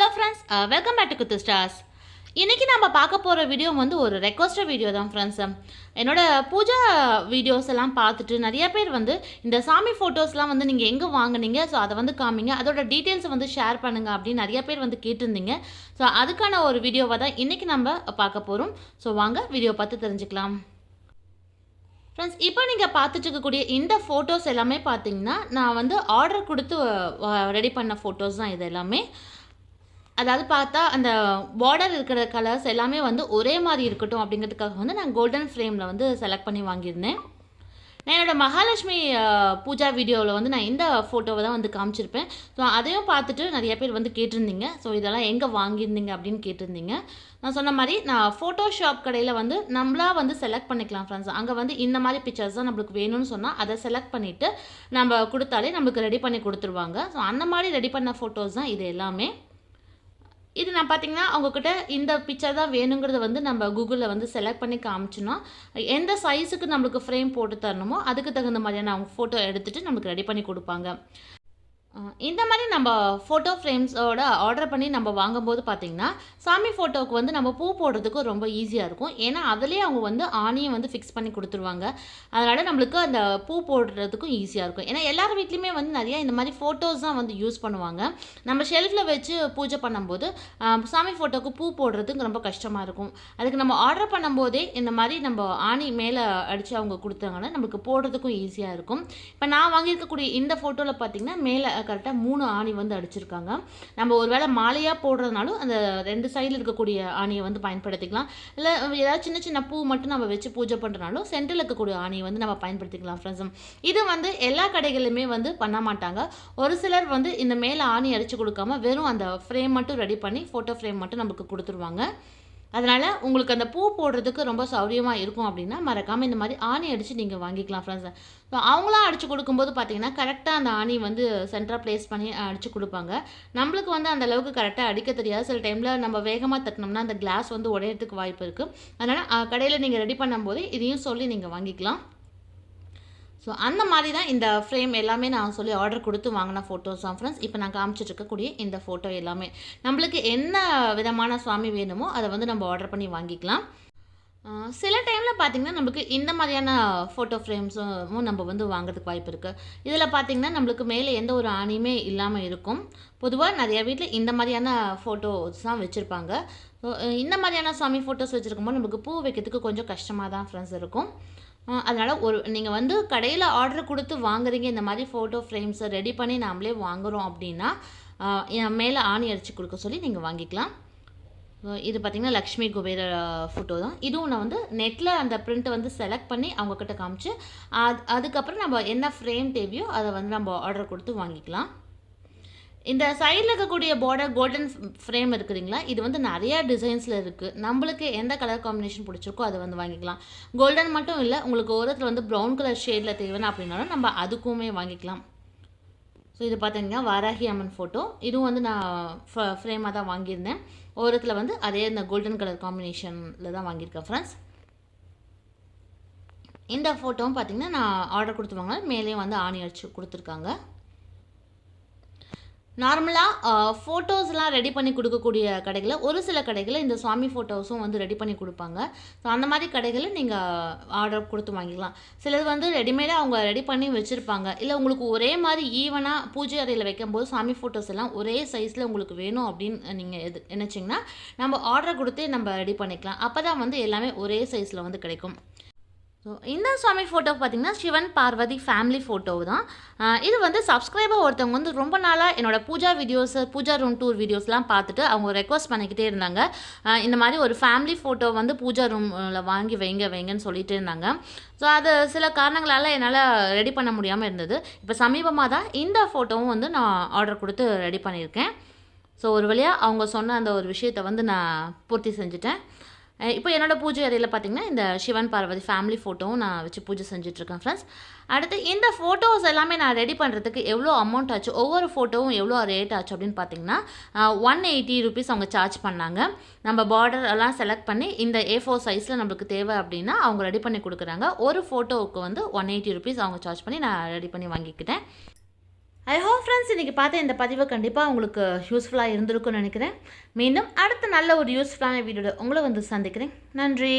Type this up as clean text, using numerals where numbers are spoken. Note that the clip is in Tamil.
Hello friends, welcome back to Kuthu Stars. இன்னைக்கு நம்ம பார்க்க போகிற வீடியோ வந்து ஒரு ரெக்வஸ்டட் வீடியோ தான் ஃப்ரெண்ட்ஸ். என்னோட பூஜா வீடியோஸ் எல்லாம் பார்த்துட்டு நிறைய பேர் வந்து இந்த சாமி ஃபோட்டோஸ்லாம் வந்து நீங்கள் எங்கே வாங்குனீங்க, ஸோ அதை வந்து காமிங்க, அதோட டீட்டெயில்ஸை வந்து ஷேர் பண்ணுங்கள் அப்படின்னு நிறைய பேர் வந்து கேட்டிருந்தீங்க. ஸோ அதுக்கான ஒரு வீடியோவை தான் இன்றைக்கி நம்ம பார்க்க போகிறோம். ஸோ வாங்க வீடியோ பார்த்து தெரிஞ்சுக்கலாம். ஃப்ரெண்ட்ஸ், இப்போ நீங்கள் பார்த்துட்டு இருக்கக்கூடிய இந்த ஃபோட்டோஸ் எல்லாமே பார்த்தீங்கன்னா நான் வந்து ஆர்டர் கொடுத்து ரெடி பண்ண ஃபோட்டோஸ் தான் இது எல்லாமே. அதாவது பார்த்தா அந்த பார்டர் இருக்கிற கலர்ஸ் எல்லாமே வந்து ஒரே மாதிரி இருக்கட்டும் அப்படிங்கிறதுக்காக வந்து நான் கோல்டன் ஃப்ரேமில் வந்து செலக்ட் பண்ணி வாங்கியிருந்தேன். நான் என்னோடய மகாலட்சுமி பூஜா வீடியோவில் வந்து நான் இந்த ஃபோட்டோவை தான் வந்து காமிச்சிருப்பேன். ஸோ அதையும் பார்த்துட்டு நிறைய பேர் வந்து கேட்டிருந்தீங்க, ஸோ இதெல்லாம் எங்கே வாங்கியிருந்தீங்க அப்படின்னு கேட்டிருந்தீங்க. நான் சொன்ன மாதிரி நான் ஃபோட்டோஷாப் கடையில் வந்து நம்மளாக வந்து செலக்ட் பண்ணிக்கலாம் ஃப்ரெண்ட்ஸ். அங்கே வந்து இந்த மாதிரி பிக்சர்ஸ் தான் நம்மளுக்கு வேணும்னு சொன்னால் அதை செலக்ட் பண்ணிவிட்டு நம்ம கொடுத்தாலே நம்மளுக்கு ரெடி பண்ணி கொடுத்துருவாங்க. ஸோ அந்த மாதிரி ரெடி பண்ண ஃபோட்டோஸ் தான் இது எல்லாமே. இது நான் பார்த்தீங்கன்னா அவங்கக்கிட்ட இந்த பிக்சர் தான் வேணுங்கிறத வந்து நம்ம கூகுளில் வந்து செலக்ட் பண்ணி காமிச்சோன்னா எந்த சைஸுக்கு நம்மளுக்கு ஃப்ரேம் போட்டு தரணுமோ அதுக்கு தகுந்த மாதிரியான அவங்க ஃபோட்டோ எடுத்துகிட்டு நம்மளுக்கு ரெடி பண்ணி கொடுப்பாங்க. இந்த மாதிரி நம்ம ஃபோட்டோ ஃப்ரேம்ஸோட ஆர்டர் பண்ணி நம்ம வாங்கும்போது பார்த்திங்கன்னா சாமி ஃபோட்டோவுக்கு வந்து நம்ம பூ போடுறதுக்கு ரொம்ப ஈஸியாக இருக்கும். ஏன்னா அதிலே அவங்க வந்து ஆணியை வந்து ஃபிக்ஸ் பண்ணி கொடுத்துருவாங்க. அதனால் நம்மளுக்கு அந்த பூ போடுறதுக்கும் ஈஸியாக இருக்கும். ஏன்னா எல்லார் வீட்லேயுமே வந்து நிறையா இந்த மாதிரி ஃபோட்டோஸ் தான் வந்து யூஸ் பண்ணுவாங்க. நம்ம ஷெல்ஃபில் வச்சு பூஜை பண்ணும்போது சாமி ஃபோட்டோவுக்கு பூ போடுறதுக்கு ரொம்ப கஷ்டமாக இருக்கும். அதுக்கு நம்ம ஆர்டர் பண்ணும்போதே இந்த மாதிரி நம்ம ஆணி மேலே அடித்து அவங்க கொடுத்தாங்கன்னா நம்மளுக்கு போடுறதுக்கும் ஈஸியாக இருக்கும். இப்போ நான் வாங்கியிருக்கக்கூடிய இந்த ஃபோட்டோவில் பார்த்திங்கன்னா மேலே கரெக்டாக 3 ஆணி வந்து அடிச்சிருக்காங்க. நம்ம ஒரு வேளை மாலையாக போடுறதுனாலும் அந்த 2 சைடில் இருக்கக்கூடிய ஆணியை வந்து பயன்படுத்திக்கலாம். இல்லை ஏதாவது சின்ன சின்ன பூ மட்டும் நம்ம வச்சு பூஜை பண்ணுறனாலும் சென்டரில் இருக்கக்கூடிய ஆணியை வந்து நம்ம பயன்படுத்திக்கலாம் ஃப்ரெண்ட்ஸ். இது வந்து எல்லா கடைகளிலுமே வந்து பண்ண மாட்டாங்க. ஒரு சிலர் வந்து இந்த மேலே ஆணி அடித்து கொடுக்காம வெறும் அந்த ஃப்ரேம் மட்டும் ரெடி பண்ணி ஃபோட்டோ ஃப்ரேம் மட்டும் நமக்கு கொடுத்துருவாங்க. அதனால் உங்களுக்கு அந்த பூ போடுறதுக்கு ரொம்ப சௌரியமாக இருக்கும் அப்படின்னா மறக்காமல் இந்த மாதிரி ஆணி அடித்து நீங்கள் வாங்கிக்கலாம் ஃப்ரெண்ட்ஸ். ஸோ அவங்களாம் அடித்து கொடுக்கும்போது பார்த்தீங்கன்னா கரெக்டாக அந்த ஆணி வந்து சென்டராக ப்ளேஸ் பண்ணி அடித்து கொடுப்பாங்க. நம்மளுக்கு வந்து அந்த அளவுக்கு கரெக்டாக அடிக்க தெரியாது. சில டைமில் நம்ம வேகமாக தட்டினோம்னா அந்த கிளாஸ் வந்து உடையறதுக்கு வாய்ப்பு இருக்குது. அதனால் கடையில் நீங்கள் ரெடி பண்ணும்போது இதையும் சொல்லி நீங்கள் வாங்கிக்கலாம். ஸோ அந்த மாதிரி தான் இந்த ஃப்ரேம் எல்லாமே நான் சொல்லி ஆர்டர் கொடுத்து வாங்கின ஃபோட்டோஸ் தான் ஃப்ரெண்ட்ஸ். இப்போ நான் காமிச்சிட்ருக்கக்கூடிய இந்த ஃபோட்டோ எல்லாமே நம்மளுக்கு என்ன விதமான சுவாமி வேணுமோ அதை வந்து நம்ம ஆர்டர் பண்ணி வாங்கிக்கலாம். சில டைமில் பார்த்திங்கன்னா நம்மளுக்கு இந்த மாதிரியான ஃபோட்டோ ஃப்ரேம்ஸும் நம்ம வந்து வாங்குறதுக்கு வாய்ப்பு இருக்குது. இதில் பார்த்திங்கன்னா நம்மளுக்கு மேலே எந்த ஒரு ஆணியுமே இல்லாமல் இருக்கும். பொதுவாக நிறைய வீட்டில் இந்த மாதிரியான ஃபோட்டோஸ் தான் வச்சுருப்பாங்க. ஸோ இந்த மாதிரியான சுவாமி ஃபோட்டோஸ் வச்சுருக்கும்போது நம்மளுக்கு பூ வைக்கிறதுக்கு கொஞ்சம் கஷ்டமாக தான் ஃப்ரெண்ட்ஸ் இருக்கும். அதனால் நீங்கள் வந்து கடையில் ஆர்டர் கொடுத்து வாங்குறீங்க, இந்த மாதிரி ஃபோட்டோ ஃப்ரேம்ஸை ரெடி பண்ணி நாமளே வாங்குகிறோம் அப்படின்னா என் மேலே ஆணி அடித்து கொடுக்க சொல்லி நீங்கள் வாங்கிக்கலாம். இது பார்த்திங்கன்னா லக்ஷ்மி குபேர ஃபோட்டோ தான். இதுவும் நான் வந்து நெட்டில் அந்த ப்ரிண்ட்டை வந்து செலக்ட் பண்ணி அவங்கக்கிட்ட காமிச்சு அதுக்கப்புறம் நம்ம என்ன ஃப்ரேம் தேவையோ அதை வந்து நம்ம ஆர்டர் கொடுத்து வாங்கிக்கலாம். இந்த சைடில் இருக்கக்கூடிய பார்டர் கோல்டன் ஃப்ரேம் இருக்குதுங்களா, இது வந்து நிறையா டிசைன்ஸில் இருக்குது. நம்மளுக்கு எந்த கலர் காம்பினேஷன் பிடிச்சிருக்கோ அதை வந்து வாங்கிக்கலாம். கோல்டன் மட்டும் இல்லை, உங்களுக்கு ஓரத்தில் வந்து ப்ரௌன் கலர் ஷேடில் தேவைன்னா அப்படின்னாலும் நம்ம அதுக்குமே வாங்கிக்கலாம். ஸோ இது பார்த்தீங்கன்னா வாராகி அம்மன் ஃபோட்டோ. இதுவும் வந்து நான் ஃப்ரேமாக தான் வாங்கியிருந்தேன். ஓரத்தில் வந்து அதே இந்த கோல்டன் கலர் காம்பினேஷனில் தான் வாங்கியிருக்கேன் ஃப்ரெண்ட்ஸ். இந்த ஃபோட்டோவும் பார்த்திங்கன்னா நான் ஆர்டர் கொடுத்து வாங்கினா மேலேயும் வந்து ஆணி அடிச்சு கொடுத்துருக்காங்க. நார்மலாக ஃபோட்டோஸ்லாம் ரெடி பண்ணி கொடுக்கக்கூடிய கடைகளில் ஒரு சில கடைகளில் இந்த சுவாமி ஃபோட்டோஸும் வந்து ரெடி பண்ணி கொடுப்பாங்க. ஸோ அந்த மாதிரி கடைகளில் நீங்கள் ஆர்டர் கொடுத்து வாங்கிக்கலாம். சிலது வந்து ரெடிமேடாக அவங்க ரெடி பண்ணி வச்சுருப்பாங்க. இல்லை உங்களுக்கு ஒரே மாதிரி ஈவனாக பூஜை அறையில் வைக்கும்போது சாமி ஃபோட்டோஸ் எல்லாம் ஒரே சைஸில் உங்களுக்கு வேணும் அப்படின்னு நீங்கள் நினச்சிங்கன்னா நம்ம ஆர்டர் கொடுத்தே நம்ம ரெடி பண்ணிக்கலாம். அப்போ தான் வந்து எல்லாமே ஒரே சைஸில் வந்து கிடைக்கும். ஸோ இந்த சுவாமி ஃபோட்டோ பார்த்திங்கன்னா சிவன் பார்வதி ஃபேமிலி ஃபோட்டோ தான். இது வந்து சப்ஸ்கிரைபர் ஒருத்தவங்க வந்து ரொம்ப நாளாக என்னோடய Pooja videos Pooja room tour வீடியோஸ்லாம் பார்த்துட்டு அவங்க ரெக்வஸ்ட் பண்ணிக்கிட்டே இருந்தாங்க. இந்த மாதிரி ஒரு ஃபேமிலி ஃபோட்டோ வந்து பூஜா ரூமில் வாங்கி வைங்கன்னு சொல்லிகிட்டே இருந்தாங்க. ஸோ அது சில காரணங்களால் என்னால் ரெடி பண்ண முடியாமல் இருந்தது. இப்போ சமீபமாக தான் இந்த ஃபோட்டோவும் வந்து நான் ஆர்டர் கொடுத்து ரெடி பண்ணியிருக்கேன். ஸோ ஒரு வழியாக அவங்க சொன்ன அந்த ஒரு விஷயத்தை வந்து நான் பூர்த்தி செஞ்சுட்டேன். இப்போ என்னோடய பூஜை அறையில் பார்த்திங்கன்னா இந்த சிவன் பார்வதி ஃபேமிலி ஃபோட்டோவும் நான் வச்சு பூஜை செஞ்சிட்ருக்கேன் ஃப்ரெண்ட்ஸ். அடுத்து இந்த ஃபோட்டோஸ் எல்லாமே நான் ரெடி பண்ணுறதுக்கு எவ்வளோ அமௌண்ட் ஆச்சு, ஒவ்வொரு ஃபோட்டோவும் எவ்வளோ ரேட் ஆச்சு அப்படின்னு பார்த்திங்கன்னா 180 ருபீஸ் அவங்க சார்ஜ் பண்ணாங்க. நம்ம பார்டர் எல்லாம் செலக்ட் பண்ணி இந்த A4 சைஸில் நம்மளுக்கு தேவை அப்படின்னா அவங்க ரெடி பண்ணி கொடுக்குறாங்க. ஒரு ஃபோட்டோவுக்கு வந்து 180 ருபீஸ் அவங்க சார்ஜ் பண்ணி நான் ரெடி பண்ணி வாங்கிக்கிட்டேன். ஐ ஹோப் ஃப்ரெண்ட்ஸ் இன்றைக்கி பார்த்த இந்த பதிவு கண்டிப்பாக உங்களுக்கு யூஸ்ஃபுல்லாக இருந்திருக்கும்னு நினைக்கிறேன். மீண்டும் அடுத்த நல்ல ஒரு யூஸ்ஃபுல்லான வீடியோட உங்களை வந்து சந்திக்கிறேன். நன்றி.